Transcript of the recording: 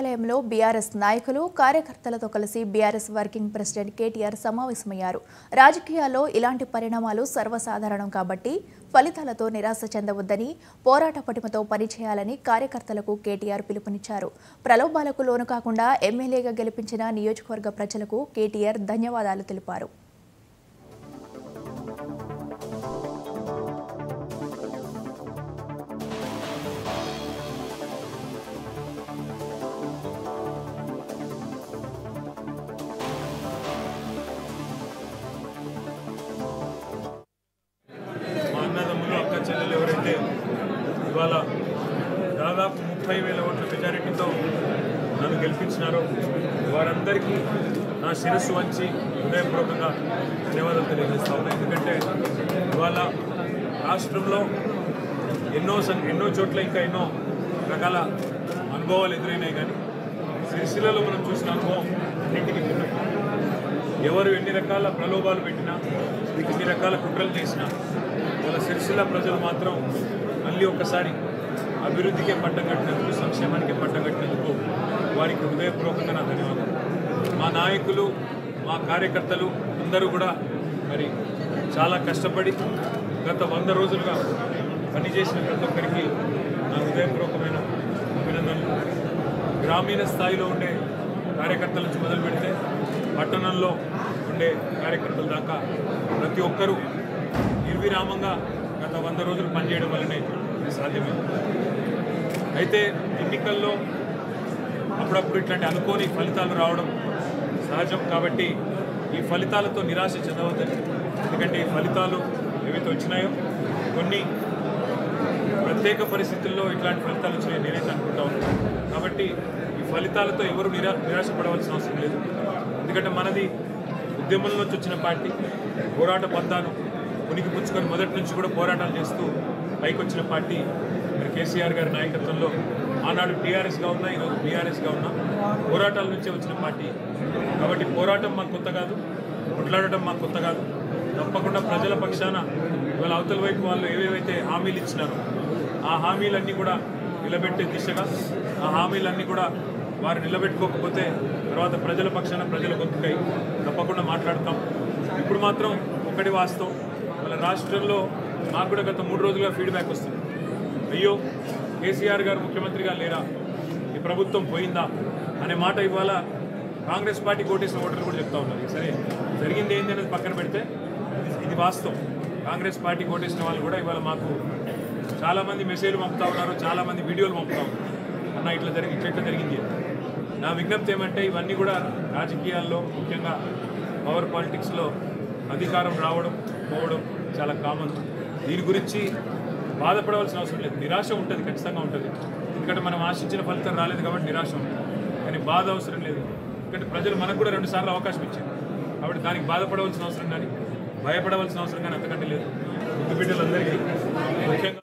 కార్యాలయంలో బీఆర్ఎస్ నాయకులు కార్యకర్తలతో కలిసి బీఆర్ఎస్ వర్కింగ్ ప్రెసిడెంట్ కేటీఆర్ సమావేశమయ్యారు. రాజకీయాల్లో ఇలాంటి పరిణామాలు సర్వసాధారణం కాబట్టి ఫలితాలతో నిరాశ చెందవద్దని, పోరాట పటిమతో పనిచేయాలని కార్యకర్తలకు కేటీఆర్ పిలుపునిచ్చారు. ప్రలోభాలకు లోను కాకుండా ఎమ్మెల్యేగా గెలిపించిన నియోజకవర్గ ప్రజలకు కేటీఆర్ ధన్యవాదాలు తెలిపారు. చెల్లెలు ఎవరైతే ఇవాళ దాదాపు 30,000 ఓట్ల మెజారిటీతో నన్ను గెలిపించినారో వారందరికీ నా శిరస్సు వంచి హృదయపూర్వకంగా ధన్యవాదాలు తెలియజేస్తా ఉన్నా. ఎందుకంటే ఇవాళ రాష్ట్రంలో ఎన్నో చోట్ల ఇంకా ఎన్నో రకాల అనుభవాలు ఎదురైనాయి. కానీ సిరిసిల్లలో మనం చూసిన అనుభవం అన్నింటికి భిన్నం. ఎవరు ఎన్ని రకాల ప్రలోభాలు పెట్టినా, ఎన్ని రకాల కుట్రలు చేసినా వాళ్ళ సిరిసిల్ల ప్రజలు మాత్రం మళ్ళీ ఒక్కసారి అభివృద్ధికే పట్టం కట్టినందుకు, సంక్షేమానికి పట్టం కట్టినందుకు వారికి హృదయపూర్వకంగా నా ధన్యవాదాలు. మా నాయకులు, మా కార్యకర్తలు అందరూ కూడా మరి చాలా కష్టపడి గత 100 రోజులుగా పనిచేసిన ప్రతి ఒక్కరికి నా హృదయపూర్వకమైన అభినందనలు. గ్రామీణ స్థాయిలో ఉండే కార్యకర్తల నుంచి మొదలు పెడితే పట్టణంలో ఉండే కార్యకర్తల దాకా ప్రతి ఒక్కరూ నిర్విరామంగా గత 100 రోజులు పనిచేయడం వల్లనే ఇది సాధ్యమైంది. అయితే ఎన్నికల్లో అప్పుడప్పుడు ఇట్లాంటి అనుకోని ఫలితాలు రావడం సహజం. కాబట్టి ఈ ఫలితాలతో నిరాశ చెందవద్దని, ఎందుకంటే ఈ ఫలితాలు ఏవైతే వచ్చినాయో కొన్ని ప్రత్యేక పరిస్థితుల్లో ఇట్లాంటి ఫలితాలు వచ్చినాయి నేనైతే అనుకుంటా ఉన్నాను. కాబట్టి ఈ ఫలితాలతో ఎవరు నిరాశపడవలసిన అవసరం లేదు. ఎందుకంటే మనది ఉద్యమం నుంచి వచ్చిన పార్టీ, పోరాట పంతాను ఉనికి పుచ్చుకొని మొదటి నుంచి కూడా పోరాటాలు చేస్తూ పైకి వచ్చిన పార్టీ. మరి కేసీఆర్ గారి నాయకత్వంలో ఆనాడు టీఆర్ఎస్గా ఉన్నా, ఈరోజు బీఆర్ఎస్గా ఉన్నా, పోరాటాల నుంచే వచ్చిన పార్టీ. కాబట్టి పోరాటం మాకు కొత్త కాదు, కొట్లాడటం మాకు కొత్త కాదు. తప్పకుండా ప్రజల పక్షాన ఇవాళ అవతల వైపు వాళ్ళు ఏవేవైతే హామీలు ఇచ్చినారో ఆ హామీలన్నీ కూడా నిలబెట్టే దిశగా, ఆ హామీలన్నీ కూడా వారు నిలబెట్టుకోకపోతే తర్వాత ప్రజల పక్షాన ప్రజల గొంతుకై తప్పకుండా మాట్లాడతాం. ఇప్పుడు మాత్రం ఒకటి వాస్తవం, వాళ్ళ రాష్ట్రంలో మాకు కూడా గత 3 రోజులుగా ఫీడ్బ్యాక్ వస్తుంది. అయ్యో కేసీఆర్ గారు ముఖ్యమంత్రిగా లేరా, ఈ ప్రభుత్వం పోయిందా అనే మాట ఇవాళ కాంగ్రెస్ పార్టీ ఓటేసిన ఓటర్లు కూడా చెప్తా ఉన్నారు. సరే జరిగింది ఏంటి అనేది పక్కన పెడితే ఇది వాస్తవం. కాంగ్రెస్ పార్టీ ఓటేసిన వాళ్ళు కూడా ఇవాళ మాకు చాలామంది మెసేజ్లు పంపుతా ఉన్నారు, చాలామంది వీడియోలు పంపుతా ఉన్నారు. అన్న ఇట్లా జరిగింది. నా విజ్ఞప్తి ఏమంటే ఇవన్నీ కూడా రాజకీయాల్లో, ముఖ్యంగా పవర్ పాలిటిక్స్లో అధికారం రావడం పోవడం చాలా కామన్. దీని గురించి బాధపడవలసిన అవసరం లేదు. నిరాశ ఉంటుంది, ఖచ్చితంగా ఉంటుంది. ఎందుకంటే మనం ఆశించిన ఫలితం రాలేదు కాబట్టి నిరాశ ఉంటుంది. కానీ బాధ అవసరం లేదు. ఎందుకంటే ప్రజలు మనకు కూడా 2 సార్లు అవకాశం ఇచ్చారు. కాబట్టి దానికి బాధపడవలసిన అవసరం కానీ, భయపడవలసిన అవసరం కానీ అంతకంటే లేదు. ముందు బిడ్డలందరికీ ముఖ్యంగా